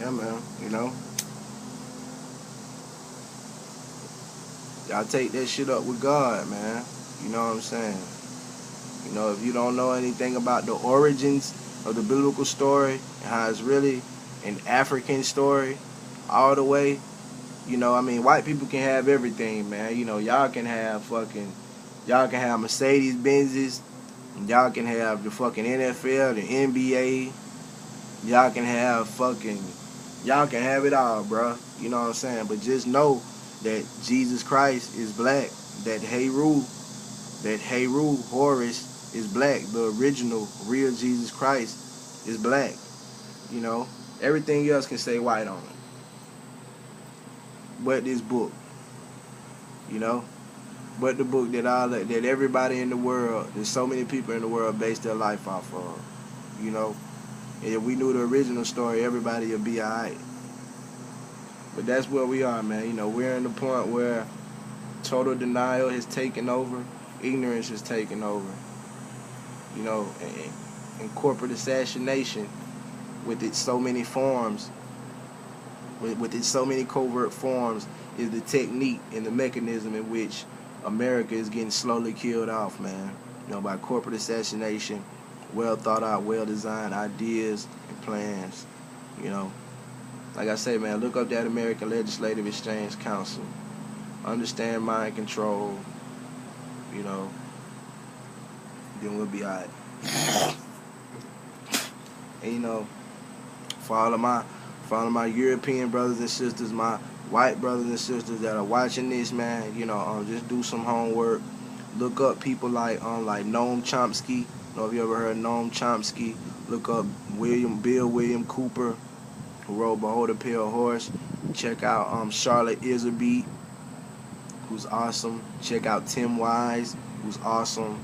Yeah, man. Y'all take that shit up with God, man. You know what I'm saying? If you don't know anything about the origins of the biblical story and how it's really an African story all the way, I mean, white people can have everything, man. Y'all can have Mercedes Benzes, y'all can have the fucking NFL, the NBA, y'all can have it all, bro. You know what I'm saying? But just know that Jesus Christ is black. That Heru Horus is black. The original, real Jesus Christ is black. You know, everything else can say white on it, but this book, you know, but the book that everybody in the world, there's so many people in the world base their life off of. You know, and if we knew the original story, everybody would be alright. But that's where we are, man. We're in the point where total denial has taken over, ignorance has taken over. And corporate assassination with its so many forms, with its so many covert forms, is the technique and the mechanism in which America is getting slowly killed off, man. By corporate assassination, well thought out, well designed ideas and plans. You know, like I say, man, look up that American Legislative Exchange Council. Understand mind control. You know, then we'll be alright. And for all of my European brothers and sisters, my white brothers and sisters that are watching this, man, just do some homework. Look up people like Noam Chomsky. If you ever heard of Noam Chomsky, look up Bill William Cooper, who wrote Behold a Pale Horse. Check out Charlotte Iserbyt, who's awesome. Check out Tim Wise, who's awesome.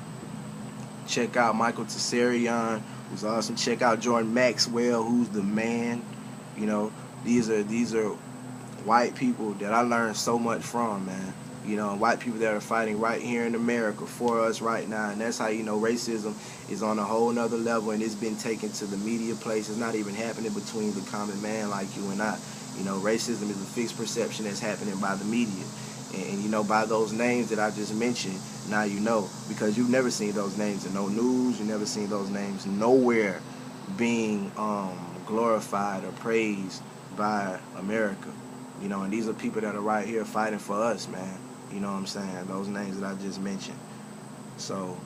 Check out Michael Tsarion, who's awesome. Check out Jordan Maxwell, who's the man. These are white people that I learned so much from, man. White people that are fighting right here in America for us right now. And that's how racism is on a whole nother level, and it's been taken to the media place. It's not even happening between the common man like you and I. Racism is a fixed perception that's happening by the media. And by those names that I just mentioned, now you know. Because you've never seen those names in no news. You've never seen those names nowhere being glorified or praised by America. And these are people that are right here fighting for us, man. You know what I'm saying? Those names that I just mentioned. So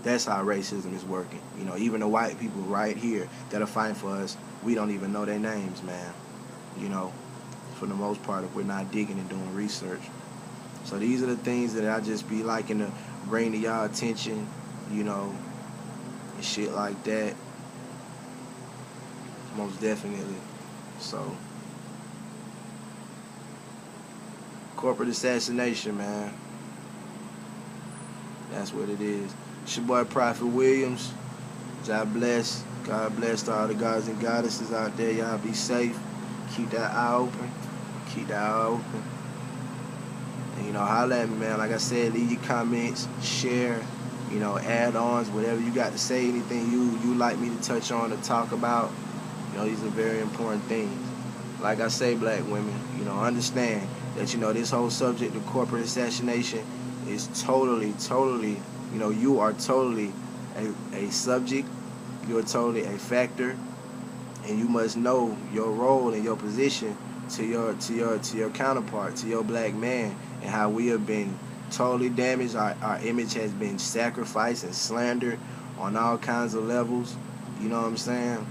that's how racism is working. Even the white people right here that are fighting for us, we don't even know their names, man. For the most part, if we're not digging and doing research. So these are the things that I just be liking to bring to y'all attention, and shit like that. Most definitely. So corporate assassination, man. That's what it is. It's your boy Prophet Williams. God bless. God bless to all the gods and goddesses out there. Y'all be safe. Keep that eye open. Keep that eye open. And holla at me, man. Like I said, leave your comments, share, add-ons, whatever you got to say, anything you like me to touch on or talk about. These are very important things. Like I say, black women, understand that, this whole subject of corporate assassination is totally, you are totally a subject, you are totally a factor, and you must know your role and your position to your counterpart, to your black man, and how we have been totally damaged. Our image has been sacrificed and slandered on all kinds of levels. You know what I'm saying?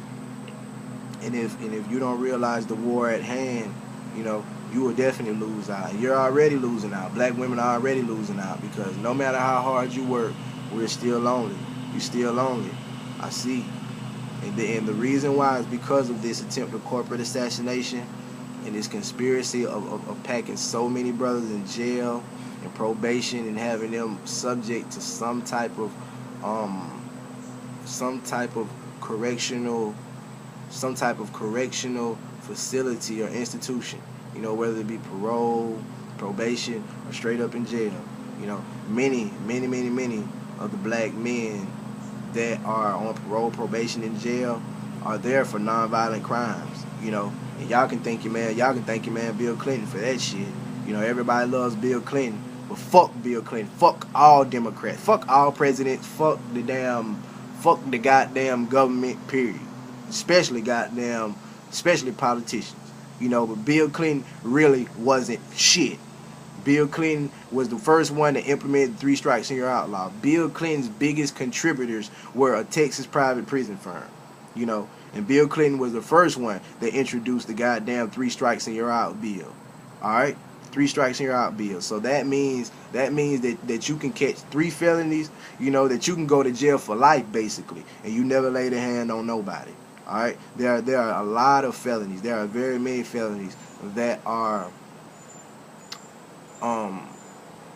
And if you don't realize the war at hand, you will definitely lose out. You're already losing out. Black women are already losing out, because no matter how hard you work, we're still lonely. You're still lonely. I see. And the reason why is because of this attempt of corporate assassination and this conspiracy of packing so many brothers in jail and probation and having them subject to some type of correctional facility or institution, whether it be parole, probation, or straight up in jail. Many of the black men that are on parole, probation, and jail are there for nonviolent crimes. You know, and y'all can thank your man Bill Clinton for that shit. You know, everybody loves Bill Clinton, but fuck Bill Clinton. Fuck all Democrats. Fuck all presidents. Fuck the goddamn government. Period. Especially politicians. You know, but Bill Clinton really wasn't shit. Bill Clinton was the first one to implement 3 strikes and you're outlaw. Bill Clinton's biggest contributors were a Texas private prison firm. You know, and Bill Clinton was the first one that introduced the goddamn 3 strikes and you're out bill. All right, 3 strikes and you're out bill. So that means that you can catch 3 felonies. You know, that you can go to jail for life basically, and you never laid a hand on nobody. All right, there are a lot of felonies. There are very many felonies that are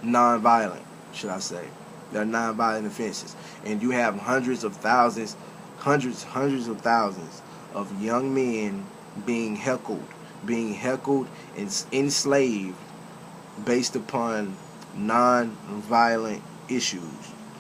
non-violent, should I say. They're non-violent offenses, and you have hundreds of thousands of young men being heckled and enslaved based upon non-violent issues,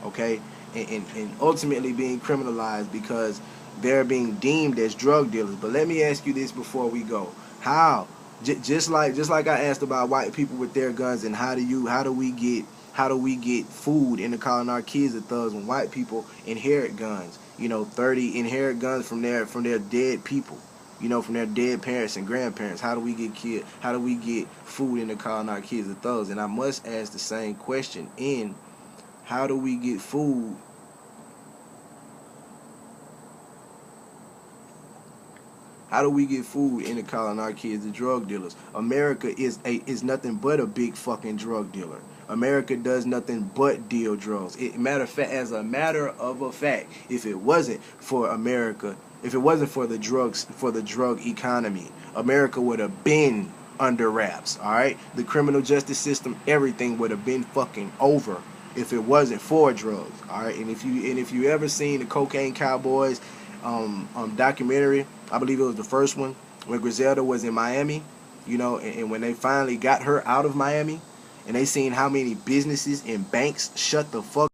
okay, and ultimately being criminalized because they're being deemed as drug dealers. But let me ask you this before we go: how? Just like I asked about white people with their guns, and how do we get food into calling our kids the thugs when white people inherit guns? You know, 30 inherit guns from their dead people. You know, from their dead parents and grandparents. How do we get food into calling our kids the thugs? And I must ask the same question in: how do we get food? How do we get food into calling our kids the drug dealers? America is nothing but a big fucking drug dealer. America does nothing but deal drugs. As a matter of fact, if it wasn't for America, if it wasn't for the drug economy, America would have been under wraps. All right, the criminal justice system, everything would have been fucking over if it wasn't for drugs. All right, and if you ever seen the Cocaine Cowboys documentary, I believe it was the first one, when Griselda was in Miami, you know, and when they finally got her out of Miami, and they seen how many businesses and banks shut the fuck